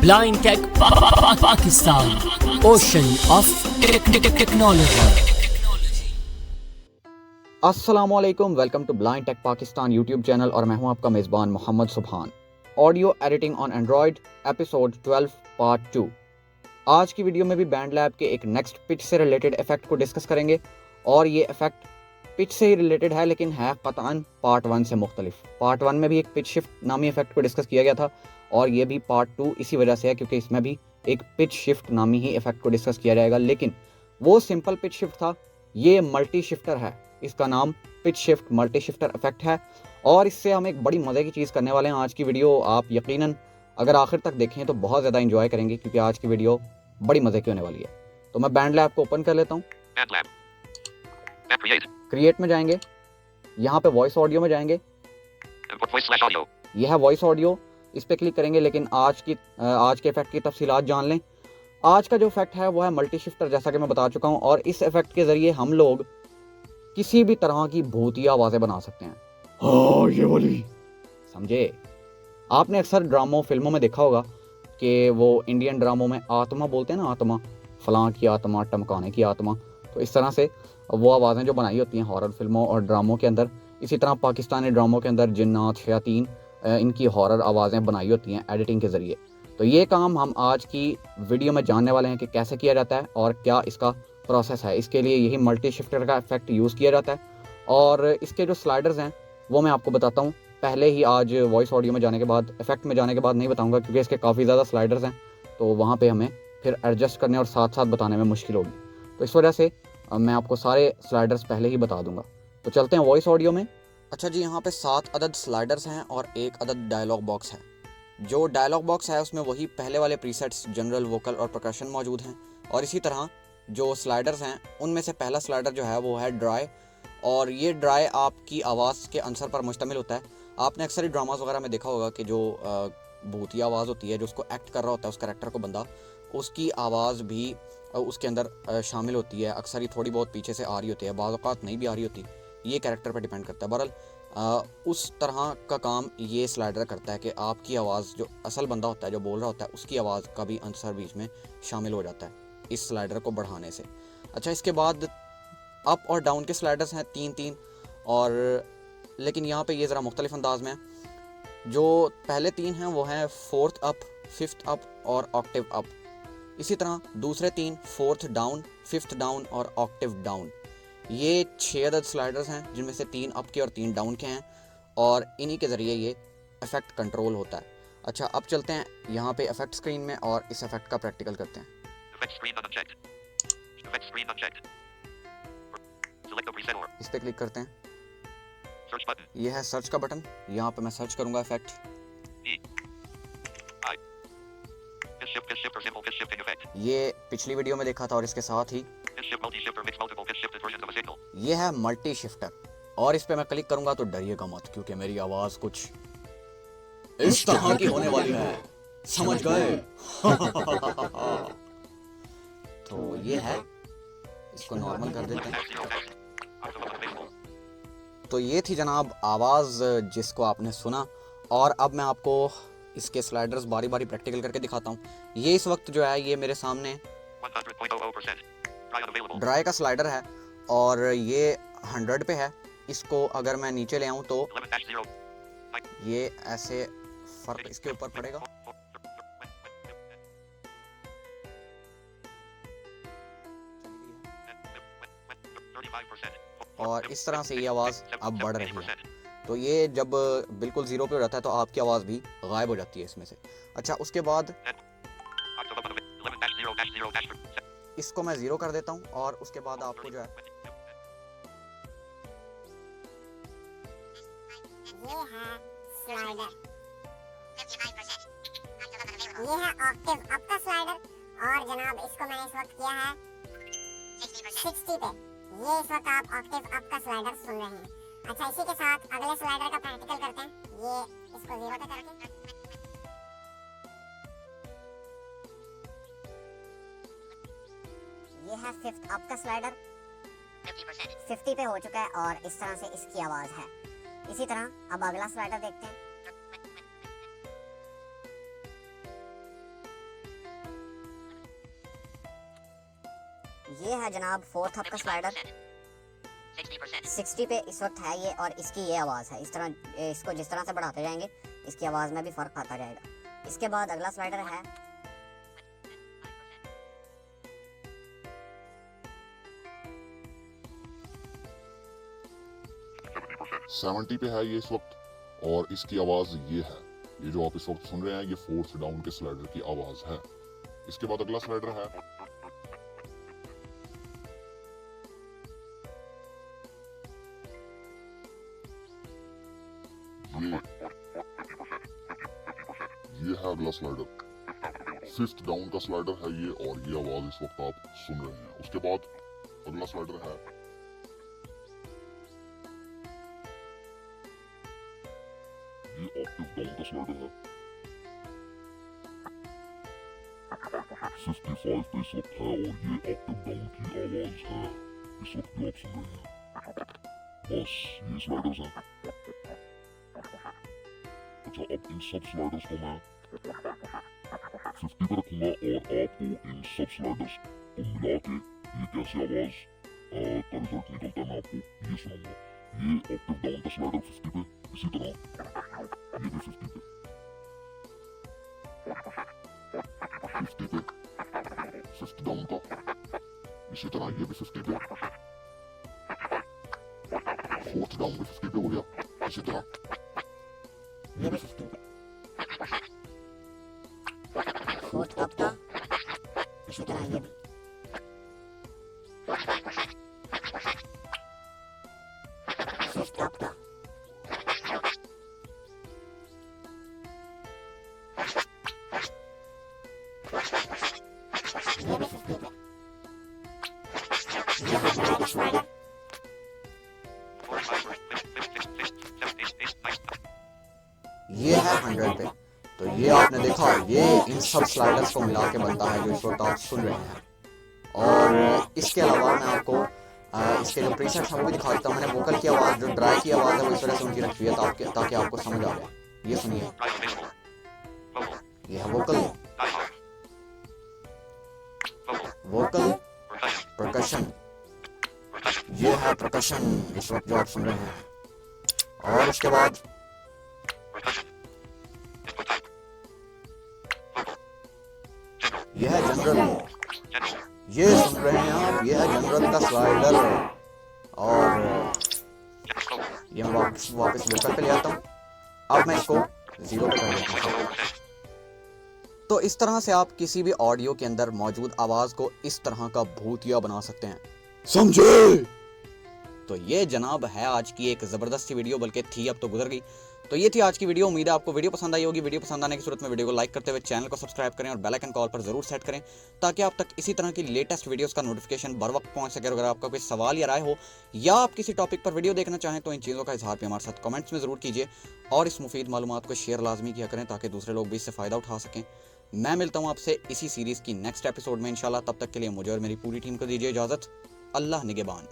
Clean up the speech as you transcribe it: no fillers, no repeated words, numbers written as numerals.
Blind Tech Pakistan, Ocean of Technology. अस्सलामुअलैकुम, welcome to blind tech Pakistan YouTube channel और मैं हूं आपका मेज़बान Mohammad Subhan. Audio editing on Android episode 12 part 2। आज की वीडियो में भी बैंड लैब के एक नेक्स्ट पिच से रिलेटेड इफेक्ट को डिस्कस करेंगे और ये इफेक्ट पिच से ही रिलेटेड है लेकिन है क़तअन पार्ट 1 से मुख्तलिफ। पार्ट 1 में भी एक पिच शिफ्ट नामी इफेक्ट को डिस्कस किया गया था और ये भी पार्ट 2 इसी वजह से है क्योंकि इसमें भी एक पिच शिफ्ट नामी ही इफेक्ट को डिस्कस किया जाएगा, लेकिन वो सिंपल पिच शिफ्ट था, ये मल्टी शिफ्टर है। इसका नाम pitch shift multi shifter effect है और इससे हम एक बड़ी मज़े की चीज़ करने वाले हैं। आज की वीडियो आप यकीनन अगर आखिर तक देखें तो बहुत ज़्यादा इंजॉय करेंगे क्योंकि आज की वीडियो बड़ी मज़े की होने वाली है। तो मैं बैंड लैब को ओपन कर लेता हूँ। क्रिएट में जाएंगे, यहाँ पे वॉइस ऑडियो में जाएंगे, यह है वॉइस ऑडियो, इस पर क्लिक करेंगे। लेकिन आज के इफेक्ट की तफसीलात जान लें। आज का जो इफेक्ट है वो है मल्टी शिफ्टर, जैसा कि मैं बता चुका हूँ, और इस इफेक्ट के ज़रिए हम लोग किसी भी तरह की भूतिया आवाज़ें बना सकते हैं। हाँ, ये वाली समझे। आपने अक्सर ड्रामों फिल्मों में देखा होगा कि वो इंडियन ड्रामों में आत्मा बोलते हैं ना, आत्मा, फलां की आत्मा, टमकाने की आत्मा। तो इस तरह से वो आवाज़ें जो बनाई होती हैं हॉरर फिल्मों और ड्रामों के अंदर, इसी तरह पाकिस्तानी ड्रामों के अंदर जिन्नात, शयातीन, इनकी हॉरर आवाज़ें बनाई होती हैं एडिटिंग के ज़रिए। तो ये काम हम आज की वीडियो में जानने वाले हैं कि कैसे किया जाता है और क्या इसका प्रोसेस है। इसके लिए यही मल्टी शिफ्टर का इफेक्ट यूज़ किया जाता है और इसके जो स्लाइडर्स हैं वो मैं आपको बताता हूँ। पहले ही आज वॉइस ऑडियो में जाने के बाद, इफेक्ट में जाने के बाद नहीं बताऊंगा क्योंकि इसके काफ़ी ज़्यादा स्लाइडर्स हैं, तो वहाँ पे हमें फिर एडजस्ट करने और साथ साथ बताने में मुश्किल होगी। तो इस वजह से मैं आपको सारे स्लाइडर्स पहले ही बता दूंगा। तो चलते हैं वॉइस ऑडियो में। अच्छा जी, यहाँ पे 7 अदद स्लाइडर्स हैं और 1 अदद डायलॉग बॉक्स है। जो डायलॉग बॉक्स है उसमें वही पहले वाले प्रीसेट्स जनरल, वोकल और परकशन मौजूद हैं, और इसी तरह जो स्लाइडर्स हैं उनमें से पहला स्लाइडर जो है वो है ड्राई, और ये ड्राई आपकी आवाज़ के आंसर पर मुश्तमिल होता है। आपने अक्सर ही ड्रामास वगैरह में देखा होगा कि जो भूतिया आवाज़ होती है, जो उसको एक्ट कर रहा होता है उस कैरेक्टर को बंदा, उसकी आवाज़ भी उसके अंदर शामिल होती है। अक्सर ही थोड़ी बहुत पीछे से आ रही होती है, बाज़ औक़ात नहीं भी आ रही होती, ये कैरेक्टर पर डिपेंड करता है। बहरहाल उस तरह का काम ये स्लाइडर करता है कि आपकी आवाज़, जो असल बंदा होता है जो बोल रहा होता है, उसकी आवाज़ का भी आंसर बीच में शामिल हो जाता है इस स्लाइडर को बढ़ाने से। अच्छा, इसके बाद अप और डाउन के स्लाइडर्स हैं 3-3, और लेकिन यहाँ पे ये ज़रा मुख्तलिफ अंदाज में है। जो पहले 3 हैं वो हैं 4th अप, 5th अप और ऑक्टेव अप। इसी तरह दूसरे 3 4th डाउन, 5th डाउन और ऑक्टेव डाउन। ये 6 अदद स्लाइडर्स हैं जिनमें से 3 अप के और 3 डाउन के हैं, और इन्हीं के ज़रिए ये इफ़ेक्ट कंट्रोल होता है। अच्छा, अब चलते हैं यहाँ पे इफ़ेक्ट स्क्रीन में और इस इफ़ेक्ट का प्रैक्टिकल करते हैं। इस पर क्लिक करते हैं, ये है सर्च का बटन, यहाँ पे मैं सर्च करूंगा इफेक्ट। ये पिछली वीडियो में देखा था और इसके साथ ही ये है मल्टी शिफ्टर, और इस पे मैं क्लिक करूंगा तो डरिएगा मत क्योंकि मेरी आवाज कुछ इस तरह की होने वाली है, समझ गए? तो ये है, इसको नॉर्मल कर देते हैं। तो ये थी जनाब आवाज़ जिसको आपने सुना, और अब मैं आपको इसके स्लाइडर्स बारी बारी प्रैक्टिकल करके दिखाता हूँ। ये इस वक्त जो है ये मेरे सामने 100% ड्राई का स्लाइडर है और ये 100 पे है। इसको अगर मैं नीचे ले आऊँ तो ये ऐसे फर्क इसके ऊपर पड़ेगा। और इस तरह से ये आवाज़ अब बढ़ रही है। तो ये जब बिल्कुल 0 पे हो जाता है तो आपकी आवाज़ भी गायब हो जाती है इसमें से। अच्छा, उसके बाद इसको मैं 0 कर देता हूँ और उसके बाद आपको जो है ये है स्लाइडर, ये है ऑक्टेव अप का स्लाइडर, और जनाब इसको मैंने इस वक्त किया है 60 पे। ये इस वक्त आप ऑक्टेव अप का स्लाइडर सुन रहे हैं। अच्छा, इसी के साथ अगले स्लाइडर का प्रैक्टिकल करते हैं। ये इसको 0 पे करके, ये है 5th अप का स्लाइडर, 50 पे हो चुका है और इस तरह से इसकी आवाज़ है। इसी तरह अब अगला स्लाइडर देखते हैं। ये है जनाब फोर्थ अप का स्लाइडर, 60 पे इस वक्त है ये, और इसकी ये आवाज़ है। इस तरह इसको जिस तरह से बढ़ाते जाएंगे इसकी आवाज़ में भी फ़र्क आता जाएगा। इसके बाद अगला स्लाइडर है 70 पे है ये इस वक्त, और इसकी आवाज ये है। ये जो आप इस वक्त सुन रहे हैं ये फोर्थ डाउन के स्लाइडर की आवाज है। इसके बाद अगला स्लाइडर है 40। ये है अगला स्लाइडर, फिफ्थ डाउन का स्लाइडर है ये, और ये आवाज इस वक्त आप सुन रहे हैं। उसके बाद अगला स्लाइडर है ये ऑक्टेव डाउन का स्लाइडर है, 55 पे इस वक्त है, और ये ऑक्टेव डाउन की आवाज है इस वक्त जो आप सुन रहे हैं। बस ये स्लाइडर्स हैं। अच्छा, अब इन सब स्लाइडर्स को मैं 50 पे रखूंगा, और आपको इन सब स्लाइडर्स को मिला के ये कैसे आवाज का रिजल्ट निकलता है मैं आपको ये सुनाऊंगा। ये ऑक्टेव डाउन का स्लाइडर 50 पे, इसी तरह ये भी 50 पे, 50 पे फिफ्थ डाउन का, इसी तरह ये भी 50 पे, फोर्थ डाउन पे 50 पे हो गया, इसी तरह ये भी 50 पे, फोर्थ अप का, इसी तरह ये भी। फिफ्थ अप का, ये भी 50 पे। ये है हमारा स्लाइडर। ये है 100 पे। तो ये आपने देखा, ये इन सब स्लाइडर्स को मिला के बनता है जो इस वक्त आप सुन रहे हैं। और इसके अलावा मैं आपको इसके जो प्रीसेट्स हैं वो भी दिखा देता हूँ। मैंने वोकल की आवाज़, जो ड्राई की आवाज़ है वो इस तरह से उनकी रखी हुई है ताकि आपको समझ आ जाए। ये सुनिए, ये है वोकल, वोकल परकशन, ये है परकशन इस वक्त जो आप सुन रहे हैं। और उसके बाद यह है जनरल, ये सुन रहे हैं आप, ये है जनरल का स्लाइडर। और ये मैं वापस वोकल पे ले आता हूँ। अब मैं इसको 0 पे कर देता हूँ। तो इस तरह से आप किसी भी ऑडियो के अंदर मौजूद आवाज को इस तरह का भूतिया बना सकते हैं, समझे? तो ये जनाब है आज की एक जबरदस्त वीडियो, बल्कि थी, अब तो गुजर गई। तो ये थी आज की वीडियो। उम्मीद है आपको वीडियो पसंद आई होगी। वीडियो पसंद आने की सूरत में वीडियो को लाइक करते हुए चैनल को सब्सक्राइब करें और बेल आइकन कॉल पर जरूर सेट करें ताकि आप तक इसी तरह की लेटेस्ट वीडियोस का नोटिफिकेशन बर वक्त पहुंच सके। अगर आपका कोई सवाल या राय हो या आप किसी टॉपिक पर वीडियो देखना चाहें तो इन चीज़ों का इजहार भी हमारे साथ कमेंट्स में ज़रूर कीजिए और इस मुफीद मालूमात को शेयर लाजमी किया करें ताकि दूसरे लोग भी इससे फ़ायदा उठा सकें। मैं मिलता हूँ आपसे इसी सीरीज़ की नेक्स्ट एपिसोड में इंशाल्लाह। तब तक के लिए मुझे और मेरी पूरी टीम को दीजिए इजाज़त। अल्लाह निगहबान।